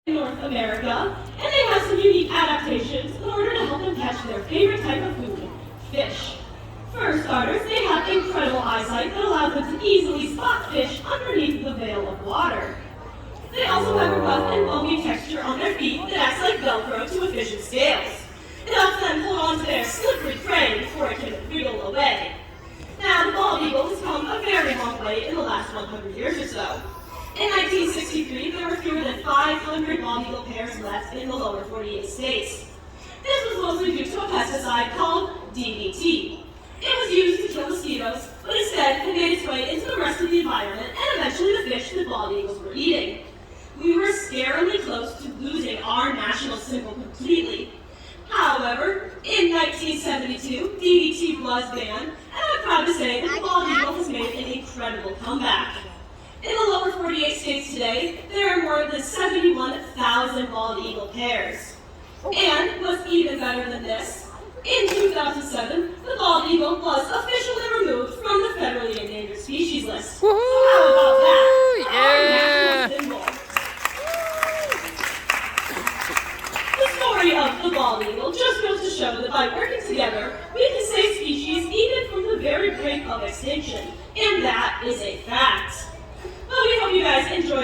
in North America, and they have some unique adaptations in order to help them catch their favorite type of food, fish. For starters, they have incredible eyesight that allows them to easily spot fish underneath the veil of water. They also have a rough and bumpy texture on their feet that acts like Velcro to a fish's scales. It helps them hold on to their slippery prey before it can wriggle away. Now, the bald eagle has come a very long way in the last 100 years or so. In 1963, there were fewer than 500 bald eagle pairs left in the lower 48 states. This was mostly due to a pesticide called DDT. It was used to kill mosquitoes, but instead it made its way into the rest of the environment and eventually the fish that bald eagles were eating. We were scarily close to losing our national symbol completely. However, in 1972, DDT was banned, and I'm proud to say that the bald eagle has made an incredible comeback. In the lower 48 states today, there are more than 71,000 bald eagle pairs. And what's even better than this, in 2007, the bald eagle was officially removed from the federally endangered species list. Woohoo! So how about that? Yeah! Our national symbol. The story of the bald eagle just goes to show that by working together, we can save species even from the very brink of extinction. And that is a fact. Well, we hope you guys enjoyed